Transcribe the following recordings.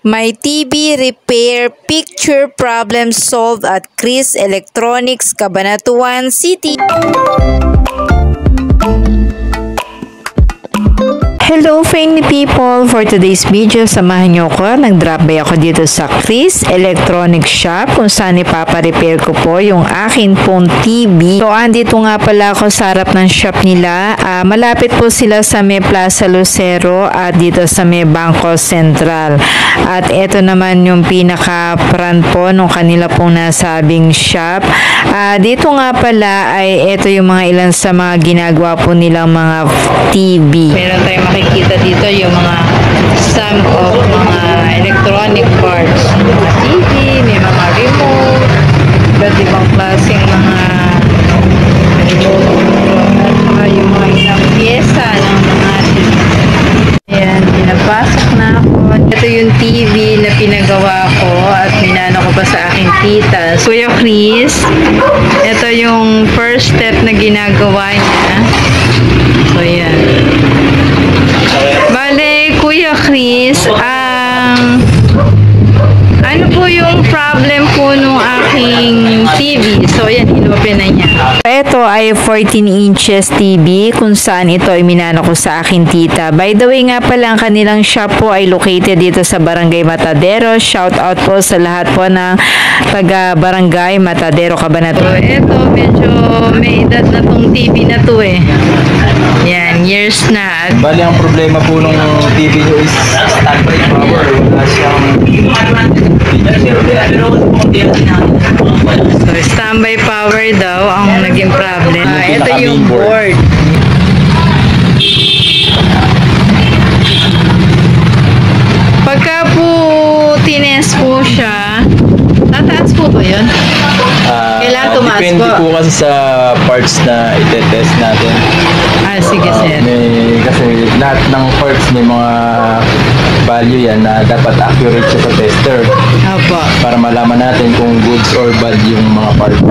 My TV repair picture problem solved at Chris Electronics, Cabanatuan City. Hello friendly people! For today's video, samahan niyo ko. Nag-drop by ako dito sa Chris Electronics Shop kung saan ipapa-repair ko po yung akin pong TV. So, andito nga pala ako sa harap ng shop nila. Malapit po sila sa may Plaza Lucero at dito sa may Bangko Central. At ito naman yung pinaka-front po nung kanila pong nasabing shop. Dito nga pala ay ito yung mga ilan sa mga ginagawa po nilang mga TV. Meron tayong makikita dito yung mga some of mga electronic parts. Mga TV, may mga remote, iba't ibang klaseng mga remote at saka yung mga ilang pyesa ng mga ayan, pinapasok na ako. Ito yung TV na pinagawa ko at minano ko pa sa aking tita. Kuya Chris, ito yung first step na ginagawa niya. So, yan. Bale, Kuya Chris, ano po yung problem po nung aking TV? So, yan, inopen na niya. Ito ay 14 inches TV kung saan ito ay minano ko sa aking tita. By the way nga pala, ang kanilang shop po ay located dito sa Barangay Matadero. Shout out po sa lahat po ng taga Barangay Matadero, Cabanatuan. So, ito, medyo may edad na tong TV na to eh. Yan, years na. Bali, ang problema po nung TV nyo is standby power. Wala siyang so, standby power daw ang naging problem. Ito yung board. Pagka po tines po siya, tataas po ba yun? Kailangan tumaas po. Depende po kasi sa parts na itetest natin. Sige sir. Kasi lahat ng parts may mga value yan na dapat accurate siya sa tester. Opo. Para malaman natin kung goods or bad yung mga parts.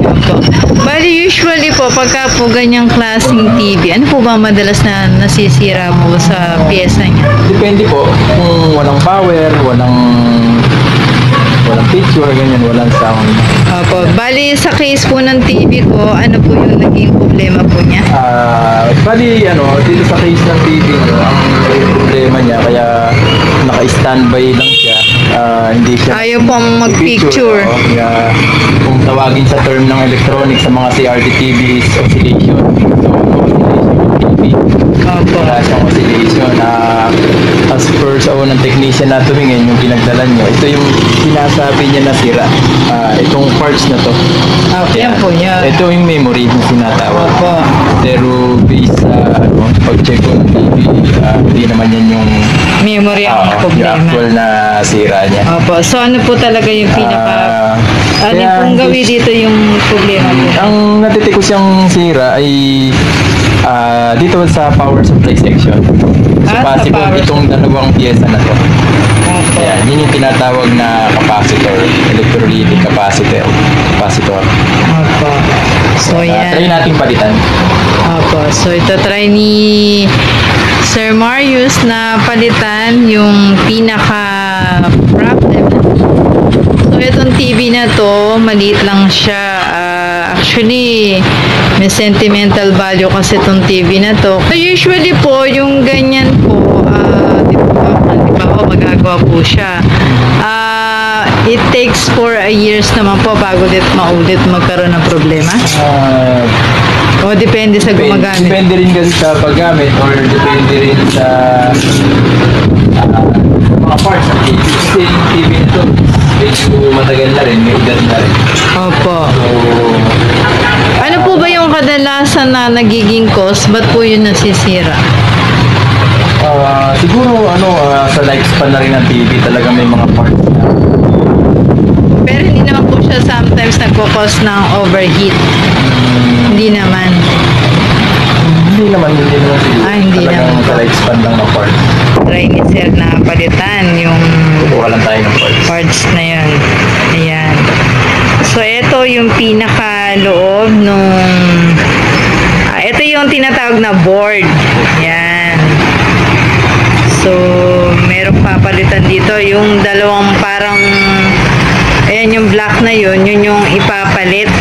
Opo. Bali usually po pagka po ganyang klaseng TV, ano po ba madalas na nasisira mo sa pyesa niya? Depende po kung walang power, walang picture, ganyan, walang sound. Opo. Bali, sa case po ng TV ko, ano po yung naging problema po niya? Bali, dito sa case ng TV nyo, ang problema niya, kaya naka-standby lang siya. Hindi siya... Ayaw pong mag-picture. Kaya, kung tawagin sa term ng electronics sa mga CRT TV is oscillation. So, TV. Opo. Wala siyang oscillation. As per sa unang technician na tumingin, yung pinagdala niyo, ito yung sinasabi niya na sira. Itong parts na to. Okay, yan po niya. Ito yung memory na sinatawag. Opo. Pero based sa pag-check ko ng TV, hindi naman yan yung Memory ang yung problema. actual na sira niya. Opo. So, ano po talaga yung pinaka... ano pong gawin dito yung problema po? Ang natitiko ko siyang sira ay dito sa power supply section. So, possible itong dalawang pyesa na to. Opo. Ayan, yun yung tinatawag na capacitor, electrolytic capacitor. Opo. So, yan. Try natin palitan. Opo. So, ito try ni Sir Marius na palitan yung pinaka-problem. So, itong TV na to, maliit lang siya. Actually, may sentimental value kasi itong TV na to. So, usually po, yung ganyan po, di ba magagawa po siya. It takes 4 years naman po bago maulit magkaroon ng problema. O depende sa gumagamit. Depende rin kasi sa paggamit or depende rin sa mga parts ng TV. Kasi yung TV nito, medyo matagal na rin, may edad na rin. Opo. So, Ano po ba yung kadalasan na nagiging cause? Ba't po yun nasisira? siguro sa lifespan na rin ng TV talaga may mga parts na Pero hindi naman po siya sometimes nagpo-cause ng overheat. Hindi naman. Hindi naman siguro. Hindi talagang naman. sa lifespan lang ng parts. Try ni Sir na palitan yung Kukuha lang tayo ng parts. parts na yun. Ayan. So, ito yung pinaka-loob nung... ito yung tinatawag na board. Ayan. So, meron black na yun yung ipapalit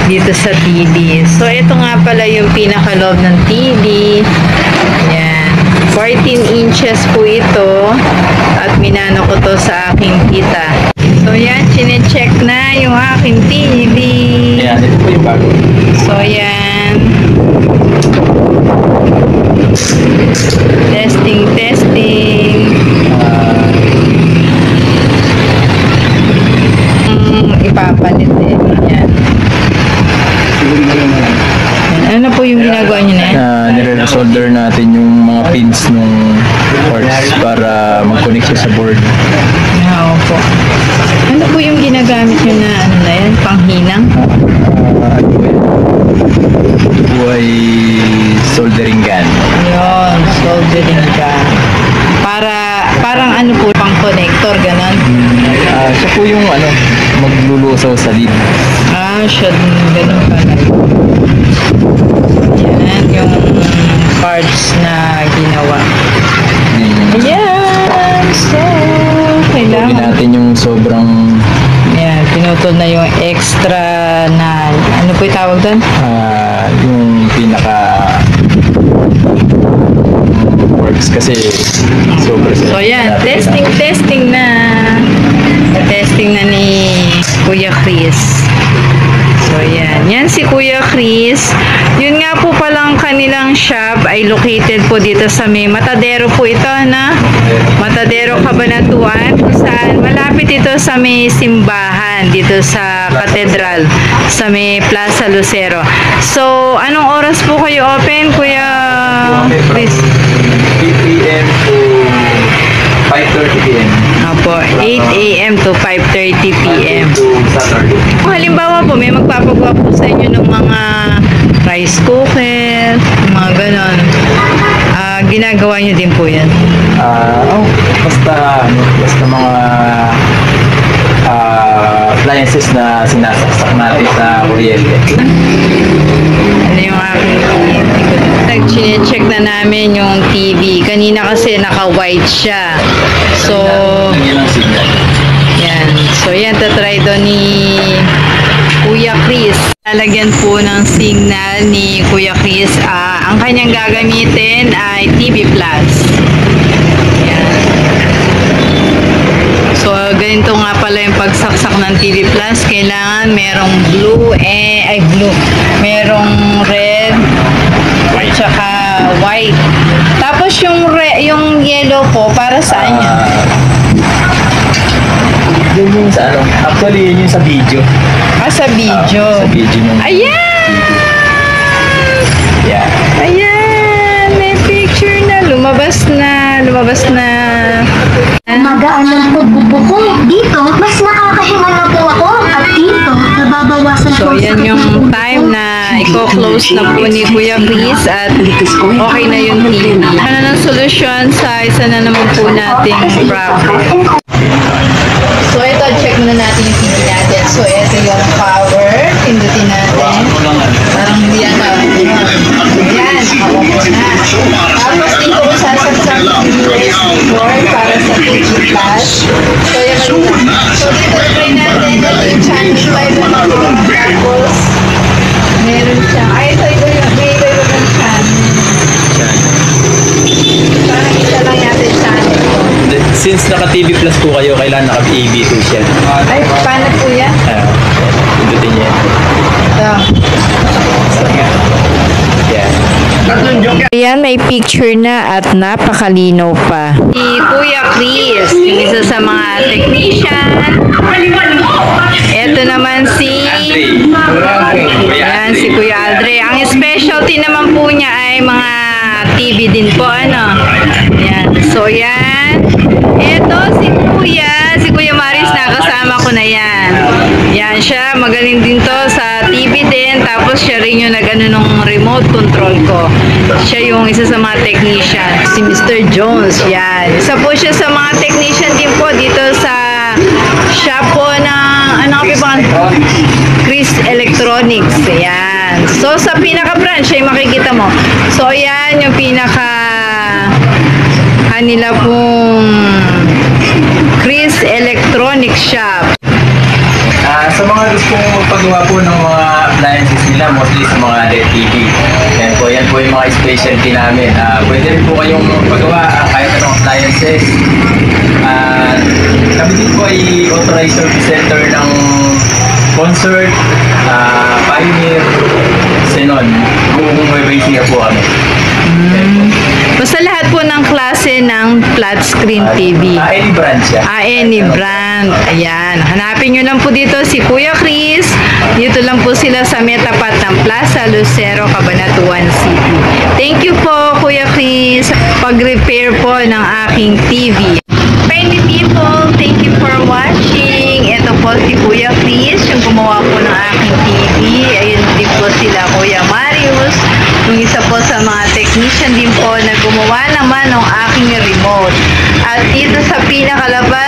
dito sa TV. So, ito nga pala yung pinaka-loob ng TV. Yan. 14 inches po ito. At minano ko to sa aking tita. So, yan. Chine-check na yung aking TV. Ayan, ito po yung bago. So, yan. Testing. Ipapalit din. Yan. Ano po yung ginagawa nyo na yan? Nire-solder natin yung mga pins nung parts para mag-connect siya sa board. Opo. Ano po yung ginagamit nyo na ano na yan? Panghinang? Ito ay soldering gun. Yun, soldering gun. Parang ano po, pang connector, ganon? Siya po yung maglulusaw sa lead. Siya ganon pala. Yan, yung parts na ginawa. Ayan! So, kailangan. Gawin natin yung sobrang Yan, pinutol na yung extra na, ano po yung tawag doon? yung pinaka works kasi sobra siya. So yan, testing na. Testing na ni Kuya Chris. So yan, yan si Kuya Chris. Yun nga po palang kanilang shop ay located po dito sa may Matadero po ito na Matadero, Cabanatuan, kung saan malapit ito sa may simbahan dito sa Katedral, sa may Plaza Lucero. So, anong oras po kayo open, Kuya Chris? 8 a.m. to 5:30 p.m. Opo, 8 a.m. to 5:30 p.m. to Saturday. Kung halimbawa po, may magpapagawa po sa inyo ng mga rice cooker, mga ganon. Ginagawa nyo din po yan. Basta mga appliances na sinasaksak natin sa kuryente. Ano yung aking nag-check na namin yung TV. Kanina kasi naka-white siya. So, yan. So, yan. Tatry doon ni Kuya Chris. Lalagyan po ng signal ni Kuya Chris. Ang kanyang gagamitin ay TV Plus. Yan. So, ganito nga pala yung pagsaksak ng TV Plus. Kailangan merong merong red at saka white. Tapos yung yellow po, para saan yan? Yun yung sa actually yun yung sa video. Sa video. Sa video nung Ayan! Yeah. Ayan! May picture na. Lumabas na. Magaan ang pagbubo ko. Dito, mas nakakahinga na po ako. At dito, nababawasan So, po yan yung time na i-close na po ni Kuya Chris at okay na yung TV. Ano ng solusyon sa isa na naman po nating problem? So, ito, check muna natin yung TV natin. So, ito yung power. Pindutin natin. Parang hindi yan na. Ayan, ako po na. Tapos, dito ko sasaksak yung USB board para sa TV Plus. So, yan na. So, dito try natin. Ito yung channel 5 na po. Tapos, meron siya. Ito yung may iba ng channel. Parang isa lang yata yung channel ko. Since naka-TV Plus po kayo, kailangan naka-AB2 siya. Ay, paano po yan? Pindutin niya. Ito. Yeah. Ayan, may picture na at napakalinaw pa. Si Kuya Chris, yung isa sa mga technician. Ito naman si... Ayan, si Kuya Aldre. Ang specialty naman po niya ay mga TV din po, ano. Ayan. So, yan. Ito, si Kuya Maris, nakasama ko na yan. Yan siya, magaling din to sa TV din. Tapos, siya rin yung nag-ano nung remote control ko. Siya yung isa sa mga technician. Si Mr. Jones, yan. Isa po siya sa mga technician din po dito sa shop po ng, ano ka pa, Chris Electronics. Yan. So, sa pinaka-branch, ay makikita mo. So, yan yung kanila pong Chris Electronics Shop. Sa mga gustong magpagawa po ng mga appliances nila, mostly sa mga LED TV. Yan po yung mga specialty namin. Pwede rin po kayong magpagawa kahit anong appliances. Kami din po ay authorized service center ng Concert, Pioneer, Xenon. Buong Nueva po kami. Basta lahat po ng klase ng flat screen TV. Any brand siya. Any brand. Ayan. Hanapin nyo lang po dito si Kuya Chris. Dito lang po sila sa may tapat ng Plaza Lucero, Cabanatuan City. Thank you po, Kuya Chris, pag-repair po ng aking TV. Friendly people, thank you for watching. Ito po si Kuya Chris, yung gumawa po ng aking TV. Ayun din po sila Kuya Marius, yung isa po sa mga technician din po na gumawa naman ng aking remote. At dito sa pinakalabas